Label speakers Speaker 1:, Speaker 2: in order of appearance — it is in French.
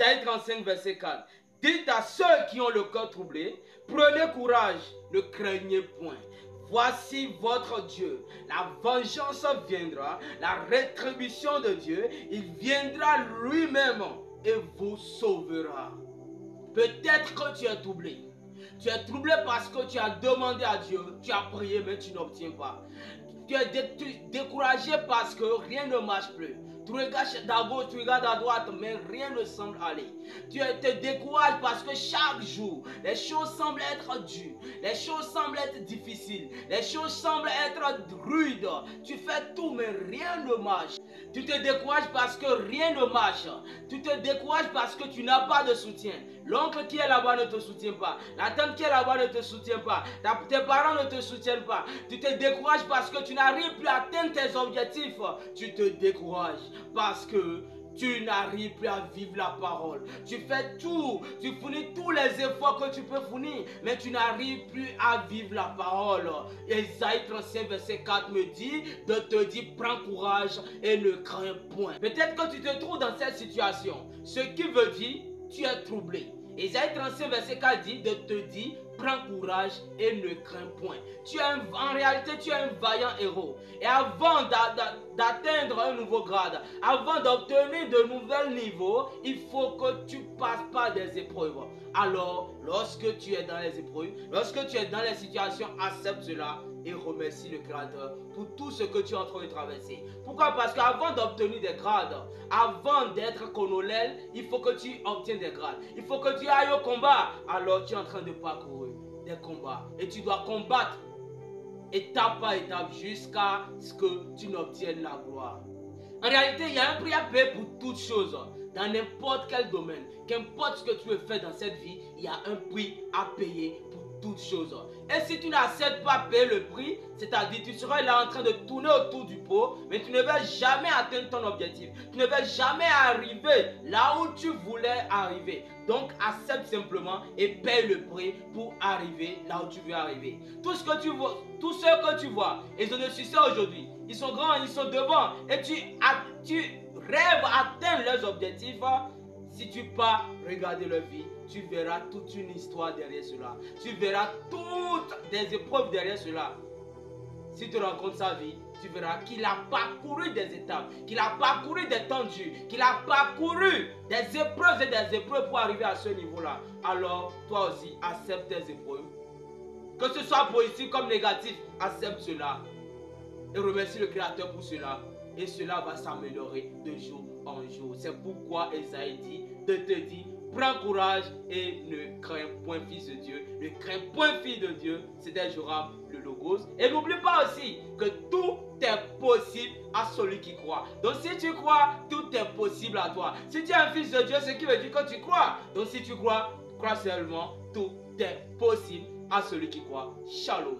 Speaker 1: Isaïe 35, verset 4. Dites à ceux qui ont le cœur troublé, prenez courage, ne craignez point. Voici votre Dieu. La vengeance viendra, la rétribution de Dieu, il viendra lui-même et vous sauvera. Peut-être que tu es troublé. Tu es troublé parce que tu as demandé à Dieu, tu as prié mais tu n'obtiens pas. Tu es découragé parce que rien ne marche plus. Tu regardes à gauche, tu regardes à droite, mais rien ne semble aller. Tu te décourages parce que chaque jour, les choses semblent être dures. Les choses semblent être difficiles. Les choses semblent être rudes. Tu fais tout, mais rien ne marche. Tu te décourages parce que rien ne marche. Tu te décourages parce que tu n'as pas de soutien. L'oncle qui est là-bas ne te soutient pas. La tante qui est là-bas ne te soutient pas. Tes parents ne te soutiennent pas. Tu te décourages parce que tu n'arrives plus à atteindre tes objectifs. Tu te décourages parce que tu n'arrives plus à vivre la parole. Tu fais tout, tu fournis tous les efforts que tu peux fournir, mais tu n'arrives plus à vivre la parole. Isaïe 35, verset 4 me dit de te dire prends courage et ne crains point. Peut-être que tu te trouves dans cette situation, ce qui veut dire tu es troublé. Isaïe 35, verset 4 dit de te dire prends courage et ne crains point. En réalité, tu es un vaillant héros. Et avant d'atteindre un nouveau grade, avant d'obtenir de nouveaux niveaux, il faut que tu passes par des épreuves. Alors, lorsque tu es dans les épreuves, lorsque tu es dans les situations, accepte cela et remercie le Créateur pour tout ce que tu es en train de traverser. Pourquoi? Parce qu'avant d'obtenir des grades, avant d'être colonel, il faut que tu obtiennes des grades. Il faut que tu ailles au combat. Alors tu es en train de parcourir des combats et tu dois combattre étape par étape jusqu'à ce que tu n'obtiennes la gloire. En réalité, il y a un prix à payer pour toutes choses. Dans n'importe quel domaine, qu'importe ce que tu veux faire dans cette vie, il y a un prix à payer pour toutes choses. Et si tu n'acceptes pas payer le prix, c'est-à-dire tu seras là en train de tourner autour du pot, mais tu ne vas jamais atteindre ton objectif. Tu ne vas jamais arriver là où tu voulais arriver. Donc accepte simplement et paye le prix pour arriver là où tu veux arriver. Tout ce que tu vois, tous ceux que tu vois, ils ont le succès aujourd'hui. Ils sont grands, ils sont devant et tu rêves atteindre leurs objectifs. Si tu pars regarder leur vie, tu verras toute une histoire derrière cela. Tu verras toutes des épreuves derrière cela. Si tu rencontres sa vie, tu verras qu'il a parcouru des étapes, qu'il a parcouru des temps durs, qu'il a parcouru des épreuves et des épreuves pour arriver à ce niveau-là. Alors, toi aussi, accepte tes épreuves. Que ce soit positif comme négatif, accepte cela. Et remercie le Créateur pour cela. Et cela va s'améliorer de jour en jour. C'est pourquoi Isaïe dit de te dire, prends courage et ne crains point, fils de Dieu. Ne crains point, fille de Dieu. C'était Joram, le Logos. Et n'oublie pas aussi que tout est possible à celui qui croit. Donc si tu crois, tout est possible à toi. Si tu es un fils de Dieu, ce qui veut dire que tu crois. Donc si tu crois, crois seulement, tout est possible à celui qui croit. Shalom.